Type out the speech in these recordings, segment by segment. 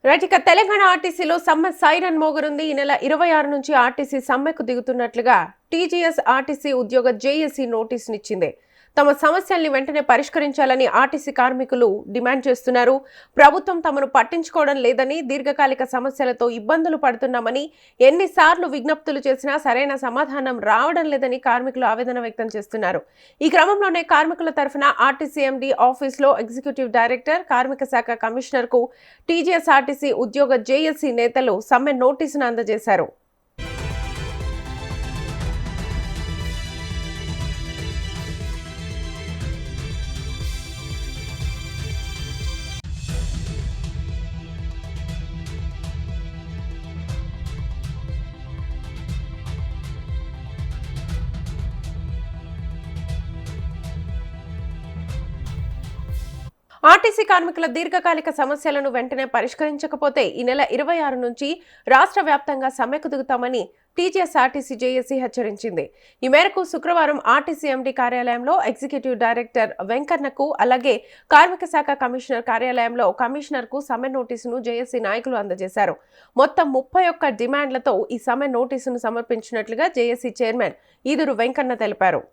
Right. ఇక తెలంగాణ ఆర్టీసీలో సమ్మె సైరన్ మోగనుంది. ఈ నెల 26 నుంచి ఆర్టీసీ సమ్మెకు దిగుతున్నట్లుగా టీజీఎస్ ఆర్టీసీ ఉద్యోగ జేఏసీ నోటీసునిచ్చింది. తమ సమస్యల్ని వెంటనే పరిష్కరించాలని ఆర్టీసీ కార్మికులు డిమాండ్ చేస్తున్నారు. ప్రభుత్వం తమను పట్టించుకోవడం లేదని, దీర్ఘకాలిక సమస్యలతో ఇబ్బందులు పడుతున్నామని, ఎన్నిసార్లు విజ్ఞప్తులు చేసినా సరైన సమాధానం రావడం లేదని కార్మికులు ఆవేదన వ్యక్తం చేస్తున్నారు. ఈ క్రమంలోనే కార్మికుల తరఫున ఆర్టీసీ ఎండీ ఆఫీస్లో ఎగ్జిక్యూటివ్ డైరెక్టర్, కార్మిక శాఖ కమిషనర్కు టీజీఎస్ఆర్టీసీ ఉద్యోగ జేఏసీ నేతలు సమ్మె నోటీసును అందజేశారు. ఆర్టీసీ కార్మికుల దీర్ఘకాలిక సమస్యలను వెంటనే పరిష్కరించకపోతే ఈ నెల 26 నుంచి రాష్ట్ర వ్యాప్తంగా సమ్మెకు దిగుతామని టీజీఎస్ఆర్టీసీ జేఏసీ హెచ్చరించింది. ఈ మేరకు శుక్రవారం ఆర్టీసీ ఎండీ కార్యాలయంలో ఎగ్జిక్యూటివ్ డైరెక్టర్ వెంకన్నకు, అలాగే కార్మిక శాఖ కమిషనర్ కార్యాలయంలో కమిషనర్కు సమ్మె నోటీసును జేఏసీ నాయకులు అందజేశారు. మొత్తం 31 డిమాండ్లతో ఈ సమ్మె నోటీసును సమర్పించినట్లుగా జేఏసీ చైర్మన్ ఈదురు వెంకన్న తెలిపారు.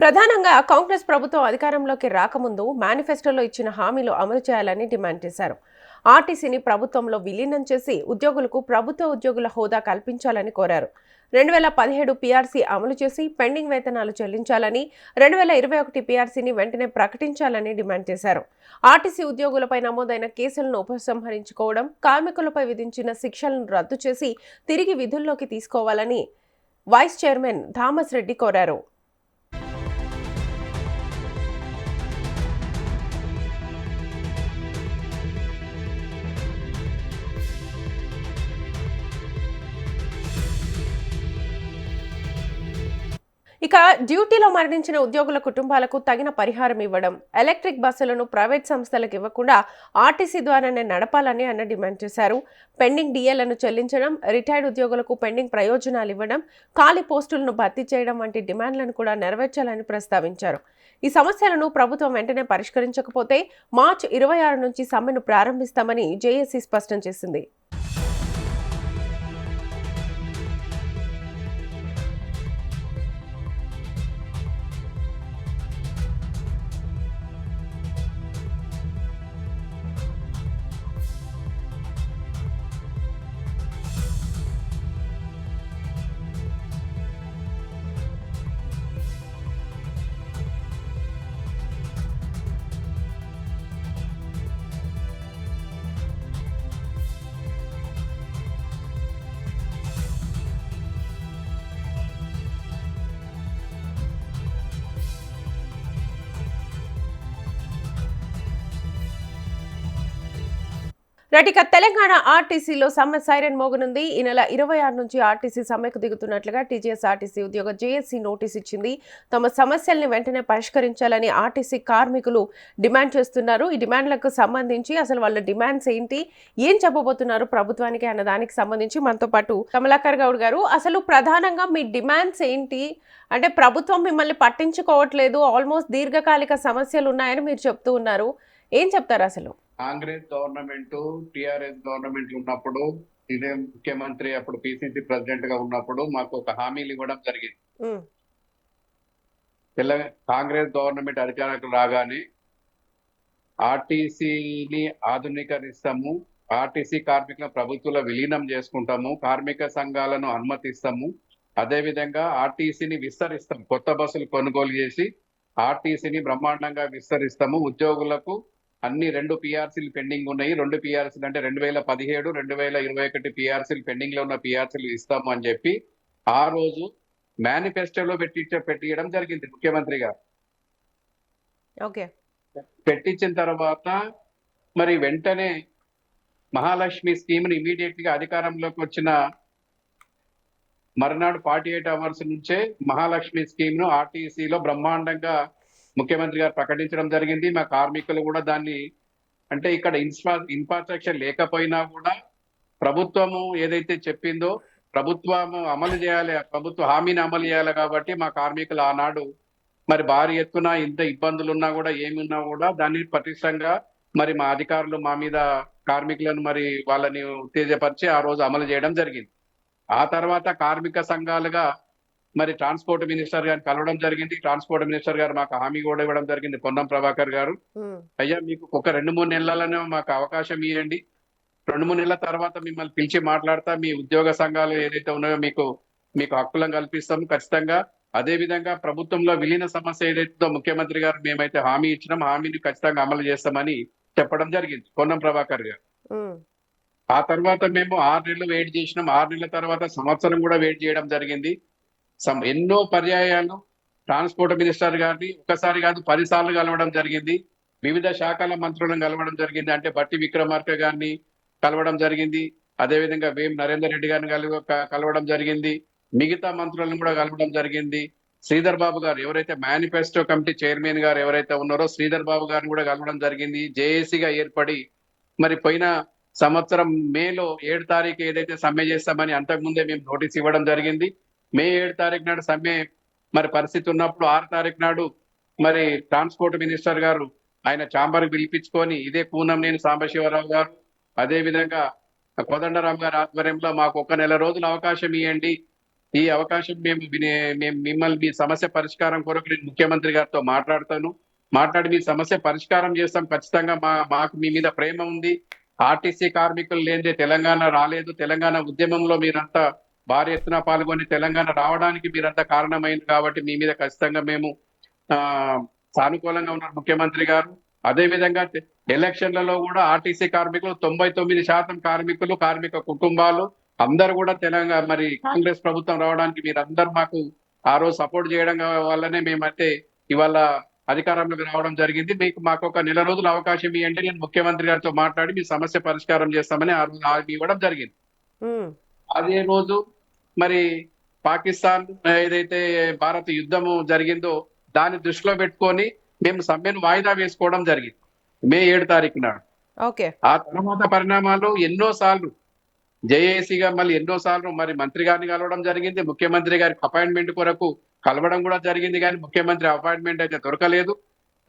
ప్రధానంగా కాంగ్రెస్ ప్రభుత్వం అధికారంలోకి రాకముందు మేనిఫెస్టోలో ఇచ్చిన హామీలు అమలు చేయాలని డిమాండ్ చేశారు. ఆర్టీసీని ప్రభుత్వంలో విలీనం చేసి ఉద్యోగులకు ప్రభుత్వ ఉద్యోగుల హోదా కల్పించాలని కోరారు. 2017 పీఆర్సీ అమలు చేసి పెండింగ్ వేతనాలు చెల్లించాలని, 2021 పీఆర్సీని వెంటనే ప్రకటించాలని డిమాండ్ చేశారు. ఆర్టీసీ ఉద్యోగులపై నమోదైన కేసులను ఉపసంహరించుకోవడం, కార్మికులపై విధించిన శిక్షలను రద్దు చేసి తిరిగి విధుల్లోకి తీసుకోవాలని వైస్ చైర్మన్ థామస్ రెడ్డి కోరారు. ఇక డ్యూటీలో మరణించిన ఉద్యోగుల కుటుంబాలకు తగిన పరిహారం ఇవ్వడం, ఎలక్ట్రిక్ బస్సులను ప్రైవేట్ సంస్థలకు ఇవ్వకుండా ఆర్టీసీ ద్వారానే నడపాలని అన్న డిమాండ్ చేశారు. పెండింగ్ డిఏలను చెల్లించడం, రిటైర్డ్ ఉద్యోగులకు పెండింగ్ ప్రయోజనాలు ఇవ్వడం, ఖాళీ పోస్టులను భర్తీ చేయడం వంటి డిమాండ్లను కూడా నెరవేర్చాలని ప్రస్తావించారు. ఈ సమస్యలను ప్రభుత్వం వెంటనే పరిష్కరించకపోతే మార్చి 26 నుంచి సమ్మెను ప్రారంభిస్తామని జేఏసీ స్పష్టం చేసింది. రైట్. తెలంగాణ ఆర్టీసీలో సమ్మె సైరన్ మోగనుంది. ఈ నెల 26 నుంచి ఆర్టీసీ సమ్మెకు దిగుతున్నట్లుగా టీజీఎస్ఆర్టీసీ ఉద్యోగ జేఏసీ నోటీస్ ఇచ్చింది. తమ సమస్యల్ని వెంటనే పరిష్కరించాలని ఆర్టీసీ కార్మికులు డిమాండ్ చేస్తున్నారు. ఈ డిమాండ్లకు సంబంధించి అసలు వాళ్ళ డిమాండ్స్ ఏంటి, ఏం చెప్పబోతున్నారు ప్రభుత్వానికి అన్న దానికి సంబంధించి మనతో పాటు కమలాకర్ గౌడ్ గారు, అసలు ప్రధానంగా మీ డిమాండ్స్ ఏంటి? అంటే ప్రభుత్వం మిమ్మల్ని పట్టించుకోవట్లేదు, ఆల్మోస్ట్ దీర్ఘకాలిక సమస్యలు ఉన్నాయని మీరు చెప్తూ ఉన్నారు. ఏం చెప్తారు అసలు? కాంగ్రెస్ గవర్నమెంట్, టిఆర్ఎస్ గవర్నమెంట్ ఉన్నప్పుడు, ఇదే ముఖ్యమంత్రి అప్పుడు పిసిసి ప్రెసిడెంట్ గా ఉన్నప్పుడు మాకు ఒక హామీలు ఇవ్వడం జరిగింది. కాంగ్రెస్ గవర్నమెంట్ అధికారంలోకి రాగానే ఆర్టీసీని ఆధునీకరిస్తాము, ఆర్టీసీ కార్మికులను ప్రభుత్వంలో విలీనం చేసుకుంటాము, కార్మిక సంఘాలను అనుమతిస్తాము, అదేవిధంగా ఆర్టీసీని విస్తరిస్తాం, కొత్త బస్సులు కొనుగోలు చేసి ఆర్టీసీని బ్రహ్మాండంగా విస్తరిస్తాము, ఉద్యోగులకు అన్ని 2 పిఆర్సీలు పెండింగ్ ఉన్నాయి, 2 పిఆర్సీలు అంటే 2017, 2021 పిఆర్సీలు పెండింగ్ లో ఉన్న పిఆర్సీలు ఇస్తాము అని చెప్పి ఆ రోజు మేనిఫెస్టోలో పెట్టియడం జరిగింది ముఖ్యమంత్రి గారు. పెట్టించిన తర్వాత మరి వెంటనే మహాలక్ష్మి స్కీమ్ ని ఇమీడియట్ గా అధికారంలోకి వచ్చిన మరునాడు 48 అవర్స్ నుంచే మహాలక్ష్మి స్కీమ్ ను ఆర్టీసీలో బ్రహ్మాండంగా ముఖ్యమంత్రి గారు ప్రకటించడం జరిగింది. మా కార్మికులు కూడా దాన్ని అంటే ఇక్కడ ఇన్ఫ్రాస్ట్రక్చర్ లేకపోయినా కూడా ప్రభుత్వము ఏదైతే చెప్పిందో ప్రభుత్వము అమలు చేయాలి, ప్రభుత్వ హామీని అమలు చేయాలి కాబట్టి మా కార్మికులు ఆనాడు మరి భారీ ఎత్తున ఇంత ఇబ్బందులు ఉన్నా కూడా ఏమున్నా కూడా దాన్ని పటిష్టంగా మరి మా అధికారులు మా మీద కార్మికులను మరి వాళ్ళని ఉత్తేజపరిచి ఆ రోజు అమలు చేయడం జరిగింది. ఆ తర్వాత కార్మిక సంఘాలుగా మరి ట్రాన్స్పోర్ట్ మినిస్టర్ గారిని కలవడం జరిగింది. ట్రాన్స్పోర్ట్ మినిస్టర్ గారు మాకు హామీ కూడా ఇవ్వడం జరిగింది, పొన్నం ప్రభాకర్ గారు. ఉమ్, అయ్యా మీకు ఒక 2-3 నెలలనే మాకు అవకాశం ఇవ్వండి, 2-3 నెలల తర్వాత మిమ్మల్ని పిలిచి మాట్లాడతా, మీ ఉద్యోగ సంఘాలు ఏదైతే ఉన్నాయో మీకు మీకు హక్కులను కల్పిస్తాం ఖచ్చితంగా. అదే విధంగా ప్రభుత్వంలో విలీన సమస్య ఏదైతుందో ముఖ్యమంత్రి గారు మేమైతే హామీ ఇచ్చినాం, హామీని ఖచ్చితంగా అమలు చేస్తామని చెప్పడం జరిగింది పొన్నం ప్రభాకర్ గారు. ఉమ్, ఆ తర్వాత మేము 6 నెలలు వెయిట్ చేసినాం. 6 నెలల తర్వాత సంవత్సరం కూడా వెయిట్ చేయడం జరిగింది. ఎన్నో పర్యాయాలు ట్రాన్స్పోర్ట్ మినిస్టర్ గారిని ఒకసారి కాదు 10 సార్లు కలవడం జరిగింది. వివిధ శాఖల మంత్రులను కలవడం జరిగింది. అంటే బట్టి విక్రమార్క గారిని కలవడం జరిగింది, అదేవిధంగా వేం నరేందర్ రెడ్డి గారిని కలవడం జరిగింది, మిగతా మంత్రులను కూడా కలవడం జరిగింది. శ్రీధర్ బాబు గారు ఎవరైతే మేనిఫెస్టో కమిటీ చైర్మన్ గారు ఎవరైతే ఉన్నారో శ్రీధర్ బాబు గారిని కూడా కలవడం జరిగింది. జేఏసీగా ఏర్పడి మరి పోయిన సంవత్సరం మేలో 7 తారీఖు ఏదైతే సమ్మె చేస్తామని అంతకుముందే మేము నోటీస్ ఇవ్వడం జరిగింది. మే 7 తారీఖు నాడు సమ్మె మరి పరిస్థితి ఉన్నప్పుడు 6 తారీఖు నాడు మరి ట్రాన్స్పోర్ట్ మినిస్టర్ గారు ఆయన ఛాంబర్ పిలిపించుకొని ఇదే కూనంనేని సాంబశివరావు గారు అదే విధంగా కోదండరాం గారి ఆధ్వర్యంలో మాకు 1 నెల రోజులు అవకాశం ఇవ్వండి, ఈ అవకాశం మేము మిమ్మల్ని మీ సమస్య పరిష్కారం కొరకు నేను ముఖ్యమంత్రి గారితో మాట్లాడి మీ సమస్య పరిష్కారం చేస్తాం ఖచ్చితంగా, మాకు మీ మీద ప్రేమ ఉంది, ఆర్టీసీ కార్మికులు లేనిదే తెలంగాణ రాలేదు, తెలంగాణ ఉద్యమంలో మీరంతా భారీ ఎత్తున పాల్గొని తెలంగాణ రావడానికి మీరంతా కారణమైంది కాబట్టి మీ మీద ఖచ్చితంగా మేము సానుకూలంగా ఉన్నారు ముఖ్యమంత్రి గారు. అదే విధంగా ఎలక్షన్లలో కూడా ఆర్టీసీ కార్మికులు 99% కార్మికులు, కార్మిక కుటుంబాలు అందరూ కూడా తెలంగాణ మరి కాంగ్రెస్ ప్రభుత్వం రావడానికి మీరందరూ మాకు ఆ రోజు సపోర్ట్ చేయడం వల్లనే మేమైతే ఇవాళ అధికారంలోకి రావడం జరిగింది. మాకు 1 నెల రోజులు అవకాశం ఇవ్వండి, నేను ముఖ్యమంత్రి గారితో మాట్లాడి మీ సమస్య పరిష్కారం చేస్తామని ఆ రోజు హామీ ఇవ్వడం జరిగింది. ఉమ్, అదే రోజు మరి పాకిస్తాన్ ఏదైతే భారత్ యుద్ధము జరిగిందో దాన్ని దృష్టిలో పెట్టుకొని మేము సమ్మెను వాయిదా వేసుకోవడం జరిగింది మే 7 తారీఖు నాడు. ఓకే. ఆ తర్వాత పరిణామాలు ఎన్నోసార్లు జేఏసీగా మళ్ళీ ఎన్నోసార్లు మరి మంత్రి గారిని కలవడం జరిగింది, ముఖ్యమంత్రి గారికి అపాయింట్మెంట్ కొరకు కలవడం కూడా జరిగింది, కానీ ముఖ్యమంత్రి అపాయింట్మెంట్ అయితే దొరకలేదు.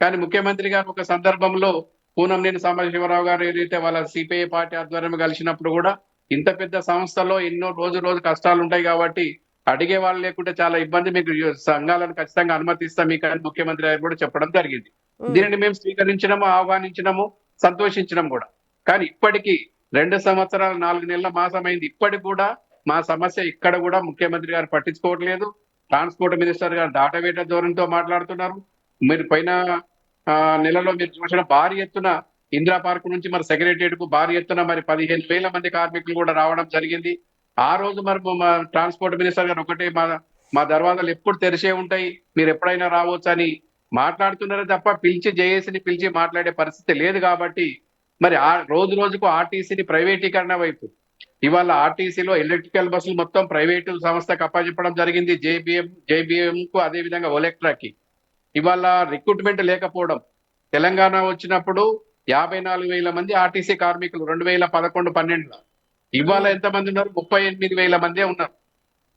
కానీ ముఖ్యమంత్రి గారు ఒక సందర్భంలో కూనంనేని సాంబశివరావు గారు ఏదైతే వాళ్ళ సిపిఐ పార్టీ ఆధ్వర్యం కలిసినప్పుడు కూడా ఇంత పెద్ద సంస్థలో ఎన్నో రోజు కష్టాలు ఉంటాయి కాబట్టి అడిగే వాళ్ళు లేకుంటే చాలా ఇబ్బంది, మీకు సంఘాలను ఖచ్చితంగా అనుమతిస్తాం మీకు అని ముఖ్యమంత్రి గారు కూడా చెప్పడం జరిగింది. దీనిని మేము స్వీకరించడము, ఆహ్వానించడము, సంతోషించడం కూడా. కానీ ఇప్పటికీ 2 సంవత్సరాలు 4 నెలల మాసమైంది, ఇప్పటికి కూడా మా సమస్య ఇక్కడ కూడా ముఖ్యమంత్రి గారు పట్టించుకోవట్లేదు. ట్రాన్స్పోర్ట్ మినిస్టర్ గారు దాటవేట ధోరణితో మాట్లాడుతున్నారు. మీరు పోయిన నెలలో మీరు చూసిన భారీ ఎత్తున ఇందిరా పార్క్ నుంచి మరి సెక్రటరియట్ కు భారీ ఎత్తున మరి 15,000 మంది కార్మికులు కూడా రావడం జరిగింది. ఆ రోజు మరి మా ట్రాన్స్పోర్ట్ మినిస్టర్ గారు ఒకటే మా దర్వాజాలు ఎప్పుడు తెరిచే ఉంటాయి, మీరు ఎప్పుడైనా రావచ్చు అని మాట్లాడుతున్నారే తప్ప జేఏసీని పిలిచి మాట్లాడే పరిస్థితి లేదు. కాబట్టి మరి రోజుకు ఆర్టీసీని ప్రైవేటీకరణ వైపు ఇవాళ ఆర్టీసీలో ఎలక్ట్రికల్ బస్సులు మొత్తం ప్రైవేటు సంస్థకు అప్పచెప్పడం జరిగింది, జేబీఎం కు అదే విధంగా ఒలెక్ట్రాకి. ఇవాళ రిక్రూట్మెంట్ లేకపోవడం, తెలంగాణ వచ్చినప్పుడు 54,000 మంది ఆర్టీసీ కార్మికులు 2011-12లో, ఇవాళ ఎంతమంది ఉన్నారు? 38,000 మందే ఉన్నారు.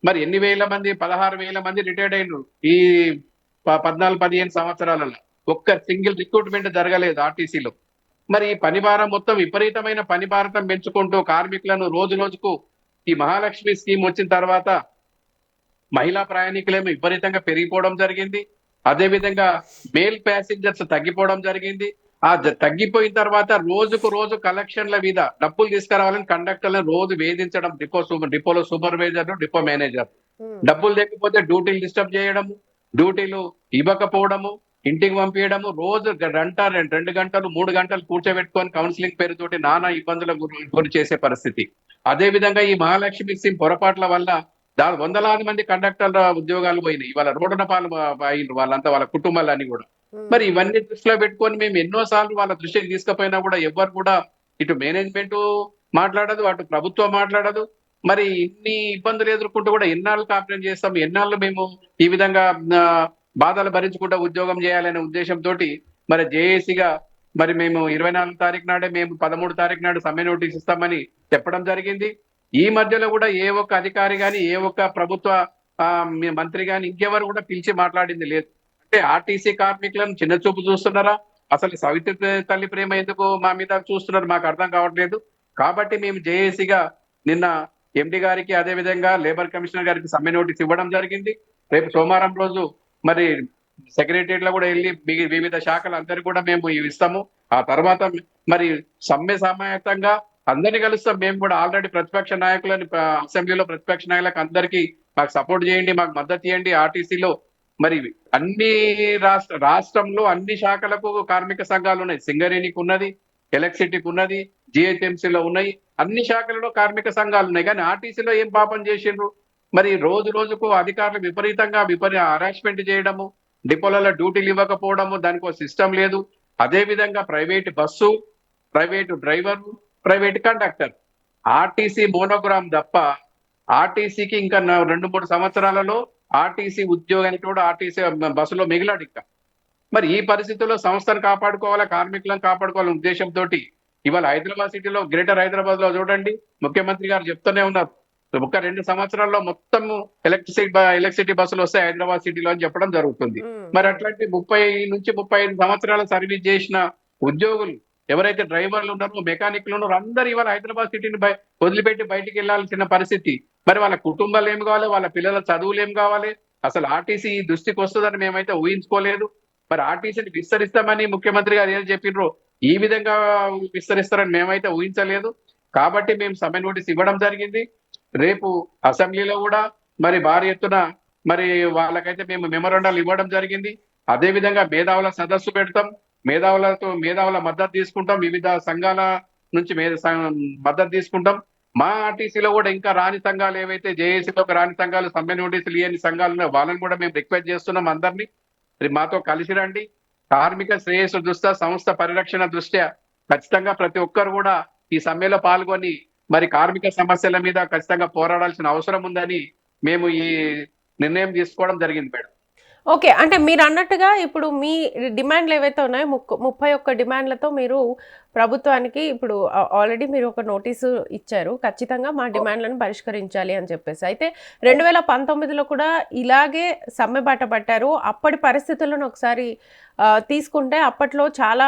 మరి ఎన్ని వేల మంది? 16,000 మంది రిటైర్డ్ అయినారు ఈ 14-15 సంవత్సరాలలో. ఒక్క సింగిల్ రిక్రూట్మెంట్ జరగలేదు ఆర్టీసీలో. మరి ఈ పని భారం మొత్తం విపరీతమైన పని భారం పెంచుకుంటూ కార్మికులను రోజుకు ఈ మహాలక్ష్మి స్కీమ్ వచ్చిన తర్వాత మహిళా ప్రయాణికులేమో విపరీతంగా పెరిగిపోవడం జరిగింది. అదే విధంగా మేల్ ప్యాసింజర్స్ తగ్గిపోవడం జరిగింది. తగ్గిపోయిన తర్వాత రోజు కలెక్షన్ల మీద డబ్బులు తీసుకురావాలని కండక్టర్లను రోజు వేధించడం, డిపోలో సూపర్వైజర్, డిపో మేనేజర్ డబ్బులు లేకపోతే డ్యూటీలు డిస్టర్బ్ చేయడము, డ్యూటీలు ఇవ్వకపోవడము, ఇంటికి పంపించడము, రోజు 1 గంట 2 గంటలు 3 గంటలు కూర్చోబెట్టుకొని కౌన్సిలింగ్ పేరుతోటి నానా ఇబ్బందులకు గురి చేసే పరిస్థితి. అదే విధంగా ఈ మహాలక్ష్మి స్కీమ్ పొరపాట్ల వల్ల వందలాది మంది కండక్టర్ల ఉద్యోగాలు పోయినాయి. ఇవాళ రోడ్డున పాలు వాళ్ళంతా వాళ్ళ కుటుంబాలన్నీ కూడా. మరి ఇవన్నీ దృష్టిలో పెట్టుకొని మేము ఎన్నోసార్లు వాళ్ళ దృష్టికి తీసుకుపోయినా కూడా ఎవ్వరు కూడా ఇటు మేనేజ్మెంట్ మాట్లాడదు, అటు ప్రభుత్వం మాట్లాడదు. మరి ఇన్ని ఇబ్బందులు ఎదుర్కొంటూ కూడా ఎన్నాళ్ళు కాపురం చేస్తాం, ఎన్నాళ్ళు మేము ఈ విధంగా ఆ, బాధలు భరించుకుంటూ ఉద్యోగం చేయాలనే ఉద్దేశంతో మరి జేఏసీగా మరి మేము 24 తారీఖు నాడే మేము 13 తారీఖు నాడు సమ్మె నోటీస్ ఇస్తామని చెప్పడం జరిగింది. ఈ మధ్యలో కూడా ఏ ఒక్క అధికారి గాని ఏ ఒక్క ప్రభుత్వ మీ మంత్రి గాని ఇంకెవరు కూడా పిలిచి మాట్లాడింది లేదు. అంటే ఆర్టీసీ కార్మికులను చిన్న చూపు చూస్తున్నారా, అసలు సవితి తల్లి ప్రేమ ఎందుకు మా మీద చూస్తున్నారు మాకు అర్థం కావట్లేదు. కాబట్టి మేము జేఏసీగా నిన్న ఎండి గారికి అదే విధంగా లేబర్ కమిషనర్ గారికి సమ్మె నోటీస్ ఇవ్వడం జరిగింది. రేపు సోమవారం రోజు మరి సెక్రటరియట్ లో కూడా వెళ్ళి వివిధ శాఖలు అందరికి కూడా మేము ఇవి ఇస్తాము. ఆ తర్వాత మరి సమ్మె సమాయత్తంగా అందరినీ కలుస్తాం. మేము కూడా ఆల్రెడీ ప్రతిపక్ష నాయకులని అసెంబ్లీలో ప్రతిపక్ష నాయకులకు అందరికీ మాకు సపోర్ట్ చేయండి, మాకు మద్దతు చేయండి. ఆర్టీసీలో మరి అన్ని రాష్ట్రంలో అన్ని శాఖలకు కార్మిక సంఘాలు ఉన్నాయి. సింగరేణికి ఉన్నది, ఎలక్ట్రిసిటీకి ఉన్నది, జిహెచ్ఎంసీలో ఉన్నాయి, అన్ని శాఖలలో కార్మిక సంఘాలు ఉన్నాయి. కానీ ఆర్టీసీలో ఏం పాపం చేసిండ్రు? మరి రోజు రోజుకు అధికారులు విపరీతంగా హరాస్మెంట్ చేయడము, డిపోలలో డ్యూటీలు ఇవ్వకపోవడము, దానికి ఒక సిస్టమ్ లేదు. అదే విధంగా private bus, private driver, private conductor, RTC monogram తప్ప ఆర్టీసీకి ఇంకా 2-3 సంవత్సరాలలో ఆర్టీసీ ఉద్యోగానికి కూడా ఆర్టీసీ బస్సులో మిగిలాడు ఇంకా. మరి ఈ పరిస్థితుల్లో సంస్థను కాపాడుకోవాలా, కార్మికులను కాపాడుకోవాలనే ఉద్దేశంతో ఇవాళ హైదరాబాద్ సిటీలో, గ్రేటర్ హైదరాబాద్ లో చూడండి, ముఖ్యమంత్రి గారు చెప్తూనే ఉన్నారు, ఒక 2 సంవత్సరాల్లో మొత్తము ఎలక్ట్రిసిటీ బస్సులు వస్తాయి హైదరాబాద్ సిటీలో అని చెప్పడం జరుగుతుంది. మరి అట్లాంటి 30 నుంచి 35 సంవత్సరాల సర్వీస్ చేసిన ఉద్యోగులు ఎవరైతే డ్రైవర్లు ఉన్నారో, మెకానిక్లు ఉన్నారో, అందరు ఇవాళ హైదరాబాద్ సిటీని వదిలిపెట్టి బయటికి వెళ్లాల్సిన పరిస్థితి. మరి వాళ్ళ కుటుంబాలు ఏం కావాలి, వాళ్ళ పిల్లల చదువులు ఏం కావాలి? అసలు ఆర్టీసీ ఈ దృష్టికి వస్తుందని మేమైతే ఊహించుకోలేదు. మరి ఆర్టీసీని విస్తరిస్తామని ముఖ్యమంత్రి గారు ఏం చెప్పినరో ఈ విధంగా విస్తరిస్తారని మేమైతే ఊహించలేదు. కాబట్టి మేము సమ్మె నోటీస్ ఇవ్వడం జరిగింది. రేపు అసెంబ్లీలో కూడా మరి భారీ ఎత్తున మరి వాళ్ళకైతే మేము మెమోరాండాలు ఇవ్వడం జరిగింది. అదే విధంగా మేధావుల సదస్సు పెడతాం, మేధావుల మద్దతు తీసుకుంటాం, వివిధ సంఘాల నుంచి మద్దతు తీసుకుంటాం. మా ఆర్టీసీలో కూడా ఇంకా రాని సంఘాలు ఏవైతే జేఏసీలోకి రాని సంఘాలు, సమ్మె నోటీసులు ఇవ్వని సంఘాలు ఉన్నాయో వాళ్ళని కూడా మేము రిక్వెస్ట్ చేస్తున్నాం అందరినీ, మాతో కలిసి రండి. కార్మిక శ్రేయస్సు దృష్ట్యా, సంస్థ పరిరక్షణ దృష్ట్యా ఖచ్చితంగా ప్రతి ఒక్కరు కూడా ఈ సమ్మెలో పాల్గొని మరి కార్మిక సమస్యల మీద ఖచ్చితంగా పోరాడాల్సిన అవసరం ఉందని మేము ఈ నిర్ణయం తీసుకోవడం జరిగింది మేడం. ఓకే, అంటే మీరు అన్నట్టుగా ఇప్పుడు మీ డిమాండ్లు ఏవైతే ఉన్నాయో 31 డిమాండ్లతో మీరు ప్రభుత్వానికి ఇప్పుడు ఆల్రెడీ మీరు ఒక నోటీసు ఇచ్చారు, ఖచ్చితంగా మా డిమాండ్లను పరిష్కరించాలి అని చెప్పేసి. అయితే 2019లో కూడా ఇలాగే సమ్మె బాట పట్టారు. అప్పటి పరిస్థితులను ఒకసారి తీసుకుంటే అప్పట్లో చాలా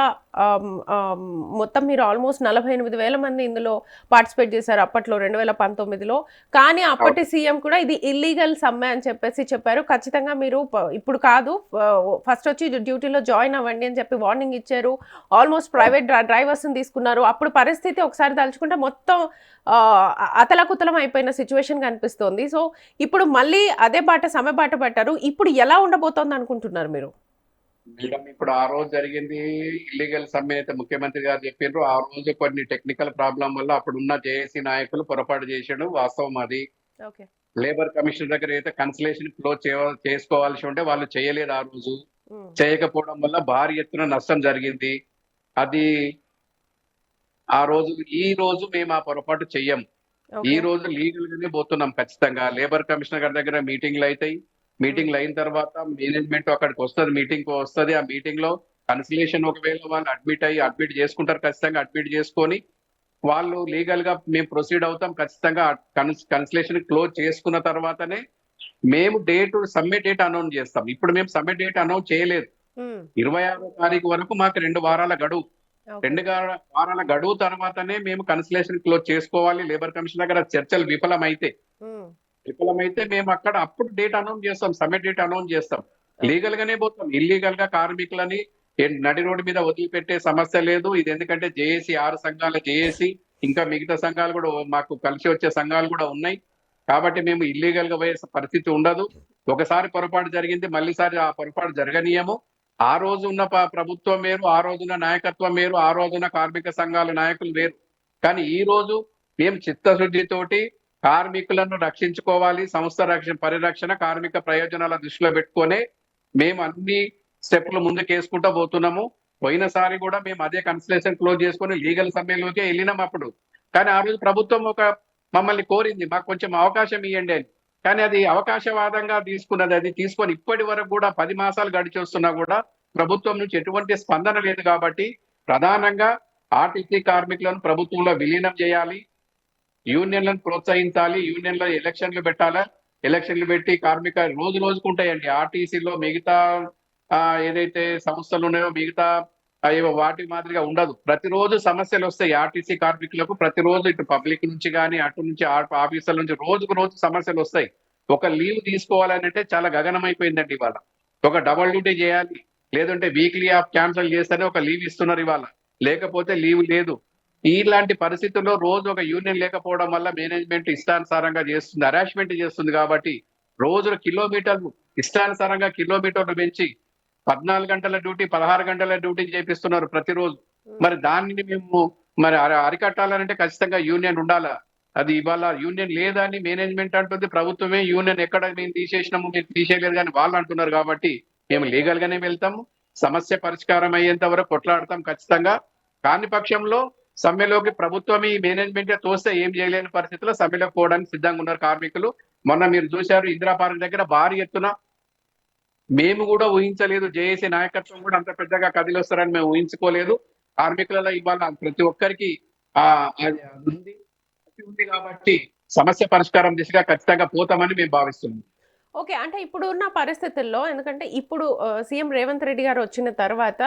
మొత్తం మీరు ఆల్మోస్ట్ 48,000 మంది ఇందులో పార్టిసిపేట్ చేశారు అప్పట్లో 2019లో. కానీ అప్పటి సీఎం కూడా ఇది ఇల్లీగల్ సమ్మె అని చెప్పేసి చెప్పారు. ఖచ్చితంగా మీరు ఇప్పుడు కాదు, ఫస్ట్ వచ్చి డ్యూటీలో జాయిన్ అవ్వండి అని చెప్పి వార్నింగ్ ఇచ్చారు. ఆల్మోస్ట్ ప్రైవేట్ డ్రైవర్స్ని తీసుకున్నారు. అప్పుడు పరిస్థితి ఒకసారి తలుచుకుంటే మొత్తం అతలకుతలం అయిపోయిన సిచ్యువేషన్ కనిపిస్తోంది. సో ఇప్పుడు మళ్ళీ అదే సమ్మె బాట పట్టారు. ఇప్పుడు ఎలా ఉండబోతోంది అనుకుంటున్నారు మీరు? మేడం, ఇప్పుడు ఆ రోజు జరిగింది ఇల్లీగల్ సమ్మె అయితే ముఖ్యమంత్రి గారు చెప్పారు. ఆ రోజు కొన్ని టెక్నికల్ ప్రాబ్లం వల్ల అప్పుడున్న జేఏసీ నాయకులు పొరపాటు చేశాడు, వాస్తవం అది. లేబర్ కమిషన్ దగ్గర అయితే కన్సలేషన్ క్లోజ్ చేసుకోవాల్సి ఉంటే వాళ్ళు చేయలేదు. ఆ రోజు చేయకపోవడం వల్ల భారీ ఎత్తున నష్టం జరిగింది. అది ఆ రోజు, ఈ రోజు మేము ఆ పొరపాటు చెయ్యం. ఈ రోజు లీగల్ గానే పోతున్నాం ఖచ్చితంగా. లేబర్ కమిషనర్ గారి దగ్గర మీటింగ్లు అవుతాయి. మీటింగ్లు అయిన తర్వాత మేనేజ్మెంట్ అక్కడికి వస్తుంది, మీటింగ్ వస్తుంది. ఆ మీటింగ్ లో కన్సలేషన్ ఒకవేళ వాళ్ళు అడ్మిట్ చేసుకుంటారు, ఖచ్చితంగా అడ్మిట్ చేసుకొని వాళ్ళు లీగల్ గా మేము ప్రొసీడ్ అవుతాం. ఖచ్చితంగా కన్సలేషన్ క్లోజ్ చేసుకున్న తర్వాతనే మేము సమ్మె డేట్ అనౌన్స్ చేస్తాం. ఇప్పుడు మేము సమ్మె డేట్ అనౌన్స్ చేయలేదు. 26వ తారీఖు వరకు మాకు 2 వారాల గడువు. 2 వారాల గడువు తర్వాతనే మేము కన్సలేషన్ క్లోజ్ చేసుకోవాలి. లేబర్ కమిషన్ దగ్గర చర్చలు విఫలమైతే మేము అక్కడ అప్పుడు డేట్ అనౌన్స్ చేస్తాం, సమ్మె డేట్ అనౌన్స్ చేస్తాం. లీగల్ గానే పోతాం. ఇల్లీగల్ గా కార్మికులని నడి రోడ్డు మీద వదిలిపెట్టే సమస్య లేదు. ఇది ఎందుకంటే జేఏసీ 6 సంఘాల జేఏసీ, ఇంకా మిగతా సంఘాలు కూడా మాకు కలిసి వచ్చే సంఘాలు కూడా ఉన్నాయి. కాబట్టి మేము ఇల్లీగల్ గా పోయే పరిస్థితి ఉండదు. ఒకసారి పొరపాటు జరిగింది, మళ్ళీసారి ఆ పొరపాటు జరగనీయము. ఆ రోజు ఉన్న ప్రభుత్వం వేరు, ఆ రోజున నాయకత్వం వేరు, ఆ రోజున కార్మిక సంఘాల నాయకులు వేరు. కానీ ఈ రోజు మేము చిత్తశుద్ధితోటి కార్మికులను రక్షించుకోవాలి, సంస్థ పరిరక్షణ, కార్మిక ప్రయోజనాల దృష్టిలో పెట్టుకొని మేము అన్ని స్టెప్లు ముందుకేసుకుంటూ పోతున్నాము. పోయినసారి కూడా మేము అదే కన్సలేషన్ క్లోజ్ చేసుకొని లీగల్ సమ్మెలోకే వెళ్ళినాం అప్పుడు. కానీ ఆ రోజు ప్రభుత్వం ఒక మమ్మల్ని కోరింది, మాకు కొంచెం అవకాశం ఇవ్వండి అని. కానీ అది అవకాశవాదంగా తీసుకున్నది. అది తీసుకొని ఇప్పటి వరకు కూడా 10 మాసాలు గడిచి వస్తున్నా కూడా ప్రభుత్వం నుంచి ఎటువంటి స్పందన లేదు. కాబట్టి ప్రధానంగా ఆర్టీసీ కార్మికులను ప్రభుత్వంలో విలీనం చేయాలి, యూనియన్లను ప్రోత్సహించాలి, యూనియన్లో ఎలక్షన్లు పెట్టాలా, ఎలక్షన్లు పెట్టి కార్మిక రోజు రోజుకు ఉంటాయండి. ఆర్టీసీలో మిగతా ఏదైతే సంస్థలు ఉన్నాయో మిగతా ఏవో వాటి మాదిరిగా ఉండదు. ప్రతిరోజు సమస్యలు వస్తాయి ఆర్టీసీ కార్మికులకు. ప్రతిరోజు ఇటు పబ్లిక్ నుంచి కానీ అటు నుంచి ఆఫీసర్ల నుంచి రోజుకు రోజు సమస్యలు వస్తాయి. ఒక లీవ్ తీసుకోవాలని అంటే చాలా గగనమైపోయిందండి ఇవాళ. ఒక డబల్ డ్యూటీ చేయాలి, లేదంటే వీక్లీ ఆఫ్ క్యాన్సిల్ చేస్తేనే ఒక లీవ్ ఇస్తున్నారు ఇవాళ, లేకపోతే లీవ్ లేదు. ఇలాంటి పరిస్థితుల్లో రోజు ఒక యూనియన్ లేకపోవడం వల్ల మేనేజ్మెంట్ ఇష్టానుసారంగా చేస్తుంది, హరాస్మెంట్ చేస్తుంది. కాబట్టి రోజుల కిలోమీటర్లు ఇష్టానుసారంగా కిలోమీటర్లు పెంచి 14 గంటల డ్యూటీ 16 గంటల డ్యూటీ చేపిస్తున్నారు ప్రతిరోజు. మరి దానిని మేము మరి అరికట్టాలంటే ఖచ్చితంగా యూనియన్ ఉండాలా. అది ఇవాళ యూనియన్ లేదని మేనేజ్మెంట్ అంటుంది, ప్రభుత్వమే యూనియన్ ఎక్కడ మేము తీసేసినాము మీరు తీసేయలేదు కానీ వాళ్ళు అంటున్నారు. కాబట్టి మేము లీగల్ గానే వెళ్తాము, సమస్య పరిష్కారం అయ్యేంత వరకు కొట్లాడతాం ఖచ్చితంగా. కాని పక్షంలో సమ్మెలోకి ప్రభుత్వమే ఈ మేనేజ్మెంట్ తోస్తే ఏం చేయలేని పరిస్థితుల్లో సమ్మెలోకి పోవడానికి సిద్ధంగా ఉన్నారు కార్మికులు. మొన్న మీరు చూశారు ఇందిరా పార్క్ దగ్గర భారీ ఎత్తున, మేము కూడా ఊహించలేదు, జేఏసీ నాయకత్వం కూడా అంత పెద్దగా కదిలొస్తారని మేము ఊహించుకోలేదు. కార్మికులలో ఇవాళ ప్రతి ఒక్కరికి అది ఉంది కాబట్టి సమస్య పరిష్కారం దిశగా ఖచ్చితంగా పోతామని మేము భావిస్తున్నాం. ఓకే. అంటే ఇప్పుడున్న పరిస్థితుల్లో ఎందుకంటే ఇప్పుడు సీఎం రేవంత్ రెడ్డి గారు వచ్చిన తర్వాత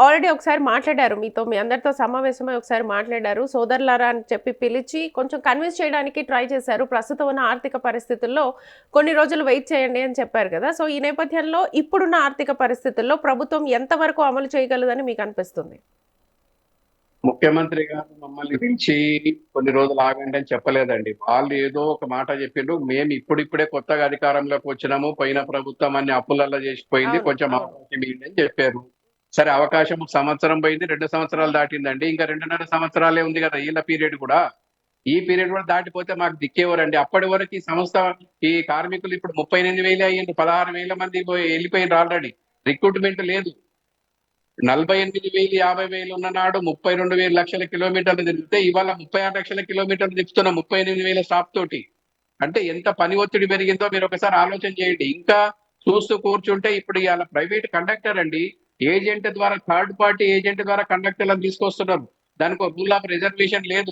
ఆల్రెడీ ఒకసారి మాట్లాడారు మీతో, మీ అందరితో సమావేశమై ఒకసారి మాట్లాడారు. సోదరులారా అని చెప్పి పిలిచి కొంచెం కన్విన్స్ చేయడానికి ట్రై చేశారు. ప్రస్తుతం ఉన్న ఆర్థిక పరిస్థితుల్లో కొన్ని రోజులు వెయిట్ చేయండి అని చెప్పారు కదా! సో, ఈ నేపథ్యంలో ఇప్పుడున్న ఆర్థిక పరిస్థితుల్లో ప్రభుత్వం ఎంతవరకు అమలు చేయగలదని మీకు అనిపిస్తుంది? ముఖ్యమంత్రి గారు మమ్మల్ని పిలిచి కొన్ని రోజులు ఆగండి అని చెప్పలేదండి. వాళ్ళు ఏదో ఒక మాట చెప్పిండ్రు. మేము ఇప్పుడిప్పుడే కొత్తగా అధికారంలోకి వచ్చినాము, పోయిన ప్రభుత్వం అన్ని అప్పులల్లో చేసిపోయింది, అవును. కొంచెం అవును. అవకాశం ఇవ్వండి అని చెప్పారు. సరే అవకాశం ఒక సంవత్సరం పోయింది, 2 సంవత్సరాలు దాటిందండి. ఇంకా 2.5 సంవత్సరాలే ఉంది కదా వీళ్ళ పీరియడ్ కూడా. ఈ పీరియడ్ కూడా దాటిపోతే మాకు దిక్కేవరండి. అప్పటి వరకు ఈ సంస్థ ఈ కార్మికులు ఇప్పుడు 38,000 అయ్యిండ్రు, 16,000 మంది వెళ్ళిపోయిండ్రు ఆల్రెడీ. రిక్రూట్మెంట్ లేదు. 48,000 50,000 ఉన్న నాడు 32,000 లక్షల కిలోమీటర్లు తిరిగితే ఇవాళ 36 లక్షల కిలోమీటర్లు తిప్పుతున్నాం 38,000 స్టాప్ తోటి. అంటే ఎంత పని ఒత్తిడి పెరిగిందో మీరు ఒకసారి ఆలోచన చేయండి. ఇంకా చూస్తూ కూర్చుంటే ఇప్పుడు ఇవాళ ప్రైవేట్ కండక్టర్ అండి, ఏజెంట్ ద్వారా, థర్డ్ పార్టీ ఏజెంట్ ద్వారా కండక్టర్లను తీసుకొస్తున్నారు. దానికి ఒక రూల్ ఆఫ్ రిజర్వేషన్ లేదు,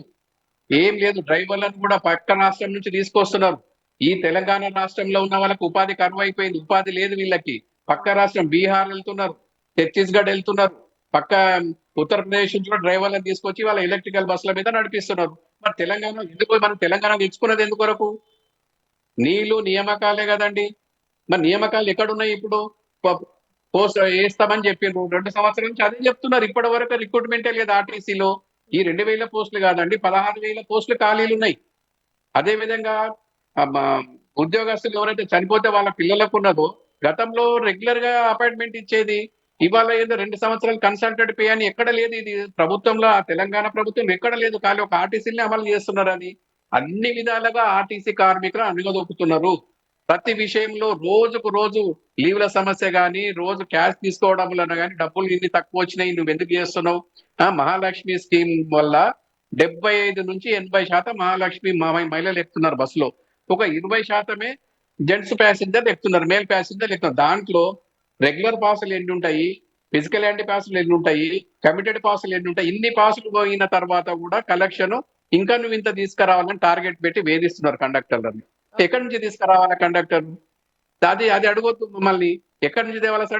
ఏం లేదు. డ్రైవర్లను కూడా పక్క రాష్ట్రం నుంచి తీసుకొస్తున్నారు. ఈ తెలంగాణ రాష్ట్రంలో ఉన్న వాళ్ళకి ఉపాధి కరువు అయిపోయింది, ఉపాధి లేదు వీళ్ళకి. పక్క రాష్ట్రం బీహార్ వెళ్తున్నారు, ఛత్తీస్గఢ్ వెళ్తున్నారు, పక్క ఉత్తరప్రదేశ్ నుంచి కూడా డ్రైవర్లను తీసుకొచ్చి వాళ్ళ ఎలక్ట్రికల్ బస్సుల మీద నడిపిస్తున్నారు. మరి తెలంగాణ ఎందుకు, మనం తెలంగాణ తెచ్చుకున్నది ఎందుకు వరకు? నీళ్లు నియామకాలే కదండి. మరి నియామకాలు ఎక్కడున్నాయి ఇప్పుడు? పోస్ట్ వేస్తామని చెప్పిండ్రు, 2 సంవత్సరాల నుంచి అదే చెప్తున్నారు. ఇప్పటి వరకు రిక్రూట్మెంటే లేదు ఆర్టీసీలో. ఈ 2,000 పోస్టులు కాదండి, 16,000 పోస్టులు ఖాళీలు ఉన్నాయి. అదే విధంగా ఉద్యోగస్తులు ఎవరైతే చనిపోతే వాళ్ళ పిల్లలకు ఉన్నదో గతంలో రెగ్యులర్ గా అపాయింట్మెంట్ ఇచ్చేది. ఇవాళ ఏదో 2 సంవత్సరాలు కన్సల్టెడ్ పే అని ఎక్కడ లేదు. ఇది ప్రభుత్వంలో, ఆ తెలంగాణ ప్రభుత్వం ఎక్కడ లేదు. కానీ ఒక ఆర్టీసీని అమలు చేస్తున్నారు. అది అన్ని విధాలుగా ఆర్టీసీ కార్మికులు అనుగదొక్కుతున్నారు. ప్రతి విషయంలో రోజుకు రోజు లీవ్ల సమస్య కానీ, రోజు క్యాష్ తీసుకోవడం వలన కానీ, డబ్బులు ఇన్ని తక్కువ వచ్చినాయి నువ్వు ఎందుకు చేస్తున్నావు? మహాలక్ష్మి స్కీమ్ వల్ల 75 నుంచి 80% మహాలక్ష్మి మహిళలు ఎక్కుతున్నారు బస్సులో. ఒక 20% జెంట్స్ ప్యాసింజర్లు ఎక్కుతున్నారు, మేల్ ప్యాసింజర్లు ఎక్కుతున్నారు. దాంట్లో రెగ్యులర్ పాసులు ఎన్ని ఉంటాయి, ఫిజికల్ యాంటీ పాసులు ఎన్ని ఉంటాయి, కమిటెడ్ పాసులు ఎన్ని ఉంటాయి? ఇన్ని పాసులు పోయిన తర్వాత కూడా కలెక్షన్ ఇంకా నువ్వు ఇంత తీసుకురావాలని టార్గెట్ పెట్టి వేధిస్తున్నారు కండక్టర్లను. ఎక్కడి నుంచి తీసుకురావాలా కండక్టర్? అది అది అడగొద్దు మమ్మల్ని. ఎక్కడి నుంచి తేవాలంటే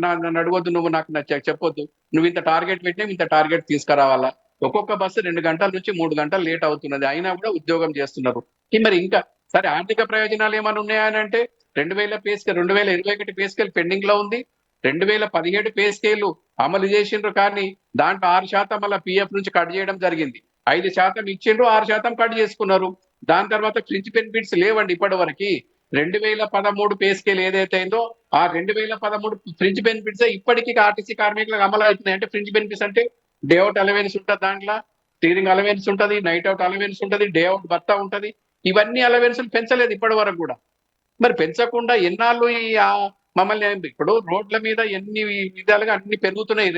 నన్ను అడగొద్దు, నువ్వు నాకు చెప్పొద్దు. నువ్వు ఇంత టార్గెట్ పెట్టినా ఇంత టార్గెట్ తీసుకురావాలా? ఒక్కొక్క బస్సు 2 గంటల నుంచి 3 గంటలు లేట్ అవుతున్నది, అయినా కూడా ఉద్యోగం చేస్తున్నారు. మరి ఇంకా సరే ఆర్థిక ప్రయోజనాలు ఏమైనా ఉన్నాయని అంటే 2000 pay scale 2021 pay scale pending లో ఉంది. 2017 పే స్కేల్ అమలు చేసిండ్రు, కానీ దాంట్లో 6% మళ్ళీ పిఎఫ్ నుంచి కట్ చేయడం జరిగింది. 5% ఇచ్చిండ్రు, 6% కట్ చేసుకున్నారు. దాని తర్వాత ఫ్రింజ్ బెనిఫిట్స్ లేవండి ఇప్పటి వరకు. 2013 పే స్కేల్ ఏదైతే అయిందో ఆ 2013 ఫ్రింజ్ బెనిఫిట్స్ ఇప్పటికీ ఆర్టీసీ కార్మికులకు అమలు అవుతున్నాయి. అంటే ఫ్రింజ్ బెనిఫిట్స్ అంటే డే అవుట్ అలవెన్స్ ఉంటుంది, దాంట్లో స్టీరింగ్ అలవెన్స్ ఉంటుంది, నైట్ అవుట్ అలవెన్స్ ఉంటుంది, డే అవుట్ భత్తా ఉంటుంది. ఇవన్నీ అలవెన్స్ పెంచలేదు ఇప్పటి వరకు కూడా. మరి పెంచకుండా ఎన్నాళ్ళు మమ్మల్ని ఇప్పుడు రోడ్ల మీద ఎన్ని విధాలుగా అన్ని పెరుగుతున్నాయి,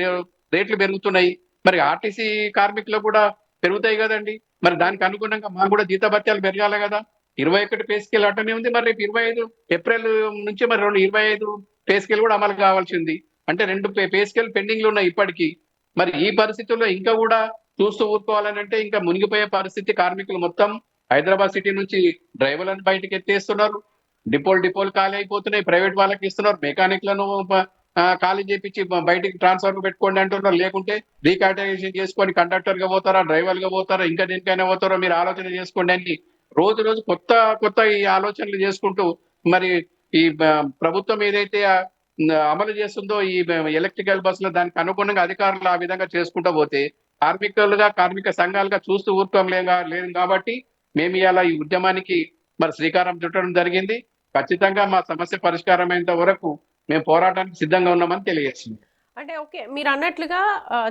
రేట్లు పెరుగుతున్నాయి. మరి ఆర్టీసీ కార్మికులు కూడా పెరుగుతాయి కదండి. మరి దానికి అనుగుణంగా మాకు కూడా జీతభత్యాలు పెరగాలి కదా. 21 పే స్కేల్ అటనే ఉంది. మరి రేపు 25 ఏప్రిల్ నుంచి మరి 25 పే స్కేల్ కూడా అమలు కావాల్సింది. అంటే 2 పే స్కేల్ పెండింగ్లు ఉన్నాయి ఇప్పటికీ. మరి ఈ పరిస్థితుల్లో ఇంకా కూడా చూస్తూ ఊరుకోవాలని అంటే ఇంకా మునిగిపోయే పరిస్థితి. కార్మికులు మొత్తం హైదరాబాద్ సిటీ నుంచి డ్రైవర్లను బయటకు ఎత్తేస్తున్నారు. డిపోలు ఖాళీ అయిపోతున్నాయి. ప్రైవేట్ వాళ్ళకి ఇస్తున్నారు. మెకానిక్లను ఖాళీ చేపించి బయటికి ట్రాన్స్ఫర్ పెట్టుకోండి అంటున్నారు. లేకుంటే రీకేటగరైజేషన్ చేసుకొని కండక్టర్ గా పోతారా, డ్రైవర్ గా పోతారా, ఇంకా దేనికైనా పోతారో మీరు ఆలోచన చేసుకోండి అని రోజు రోజు కొత్త కొత్త ఈ ఆలోచనలు చేసుకుంటూ మరి ఈ ప్రభుత్వం ఏదైతే అమలు చేస్తుందో ఈ ఎలక్ట్రికల్ బస్సులు దానికి అనుగుణంగా అధికారులు ఆ విధంగా చేసుకుంటూ పోతే కార్మిక సంఘాలుగా చూస్తూ ఊరుకోం లేదు కాబట్టి మేము ఇలా ఈ ఉద్యమానికి మరి శ్రీకారం చుట్టడం జరిగింది. ఖచ్చితంగా మా సమస్య పరిష్కారం అయ్యేంత వరకు మేము పోరాటానికి సిద్ధంగా ఉన్నామని తెలియజేస్తుంది. అంటే ఓకే, మీరు అన్నట్లుగా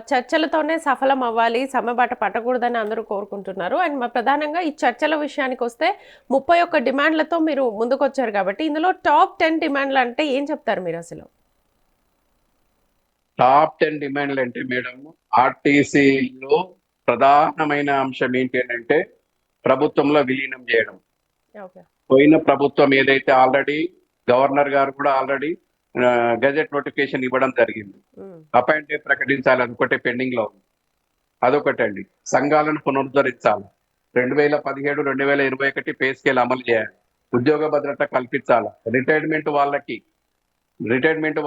చర్చలతోనే సఫలం అవ్వాలి, సమ్మెబాట పట్టకూడదని అందరూ కోరుకుంటున్నారు. అండ్ ప్రధానంగా ఈ చర్చల విషయానికి వస్తే 31 డిమాండ్లతో మీరు ముందుకొచ్చారు కాబట్టి ఇందులో టాప్ 10 డిమాండ్లు అంటే ఏం చెప్తారు మీరు అసలు? టాప్ 10 డిమాండ్లు అంటే మేడం, ఆర్టీసీలో ప్రధానమైన అంశం ఏంటి అంటే ప్రభుత్వంలో విలీనం చేయడం. ఓకే. పోయిన ప్రభుత్వం ఏదైతే ఆల్రెడీ గవర్నర్ గారు కూడా ఆల్రెడీ గెజెట్ నోటిఫికేషన్ ఇవ్వడం జరిగింది. అపాయింట్ డే ప్రకటించాలి, అదొకటే పెండింగ్ లో ఉంది. అదొకటండి. సంఘాలను పునరుద్ధరించాలి. 2017, 2021 పే స్కేల్ అమలు చేయాలి. ఉద్యోగ భద్రత కల్పించాలి. రిటైర్మెంట్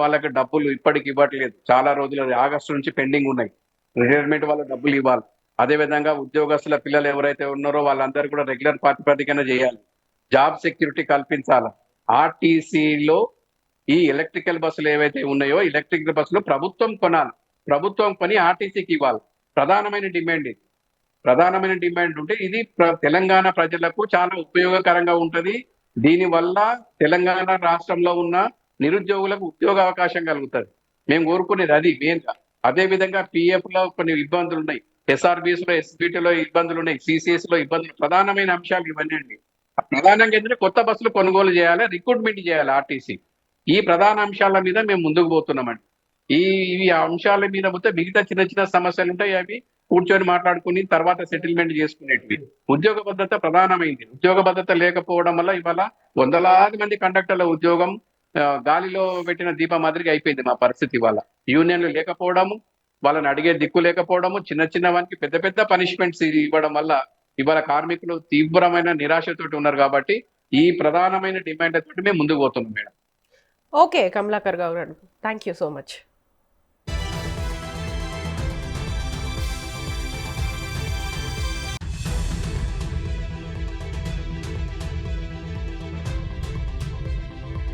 వాళ్ళకి డబ్బులు ఇప్పటికి ఇవ్వట్లేదు. చాలా రోజులు ఆగస్టు నుంచి పెండింగ్ ఉన్నాయి. రిటైర్మెంట్ వాళ్ళ డబ్బులు ఇవ్వాలి. అదేవిధంగా ఉద్యోగస్తుల పిల్లలు ఎవరైతే ఉన్నారో వాళ్ళందరూ కూడా రెగ్యులర్ ప్రాతిపదికన చేయాలి. జాబ్ సెక్యూరిటీ కల్పించాలి. ఆర్టీసీలో ఈ ఎలక్ట్రికల్ బస్సులు ఏవైతే ఉన్నాయో ఎలక్ట్రికల్ బస్సులు ప్రభుత్వం కొనాలి. ప్రభుత్వం కొని ఆర్టీసీకి ఇవ్వాలి. ప్రధానమైన డిమాండ్ ఉంటే ఇది తెలంగాణ ప్రజలకు చాలా ఉపయోగకరంగా ఉంటది. దీని వల్ల తెలంగాణ రాష్ట్రంలో ఉన్న నిరుద్యోగులకు ఉద్యోగ అవకాశం కలుగుతుంది. మేము కోరుకునేది అది మెయిన్ గా. అదే విధంగా పిఎఫ్ లో కొన్ని ఇబ్బందులు ఉన్నాయి, ఎస్ఆర్బిఎస్ లో, ఎస్బిటిలో ఇబ్బందులు ఉన్నాయి, సిసిఎస్ లో ఇబ్బందులు. ప్రధానమైన అంశాలు ఇవన్నీ అండి. ప్రధానంగా ఏంటంటే కొత్త బస్సులు కొనుగోలు చేయాలి, రిక్రూట్మెంట్ చేయాలి ఆర్టీసీ. ఈ ప్రధాన అంశాల మీద మేము ముందుకు పోతున్నామండి. ఈ అంశాల మీద పోతే మిగతా చిన్న చిన్న సమస్యలు ఉంటాయి, అవి కూర్చొని మాట్లాడుకుని తర్వాత సెటిల్మెంట్ చేసుకునేటివి. ఉద్యోగ భద్రత ప్రధానమైంది. ఉద్యోగ భద్రత లేకపోవడం వల్ల ఇవాళ వందలాది మంది కండక్టర్ల ఉద్యోగం గాలిలో పెట్టిన దీపం మాదిరిగా అయిపోయింది మా పరిస్థితి. ఇవాళ యూనియన్లు లేకపోవడము, వాళ్ళని అడిగే దిక్కు లేకపోవడము, చిన్న చిన్న వానికి పెద్ద పెద్ద పనిష్మెంట్స్ ఇవ్వడం వల్ల ఇవాళ కార్మికులు తీవ్రమైన నిరాశతోటి ఉన్నారు. కాబట్టి ఈ ప్రధానమైన డిమాండ్ తోటి మేము ముందుకు పోతున్నాం మేడం. ఓకే కమలాకర్ గారు, థ్యాంక్ యూ సో మచ్.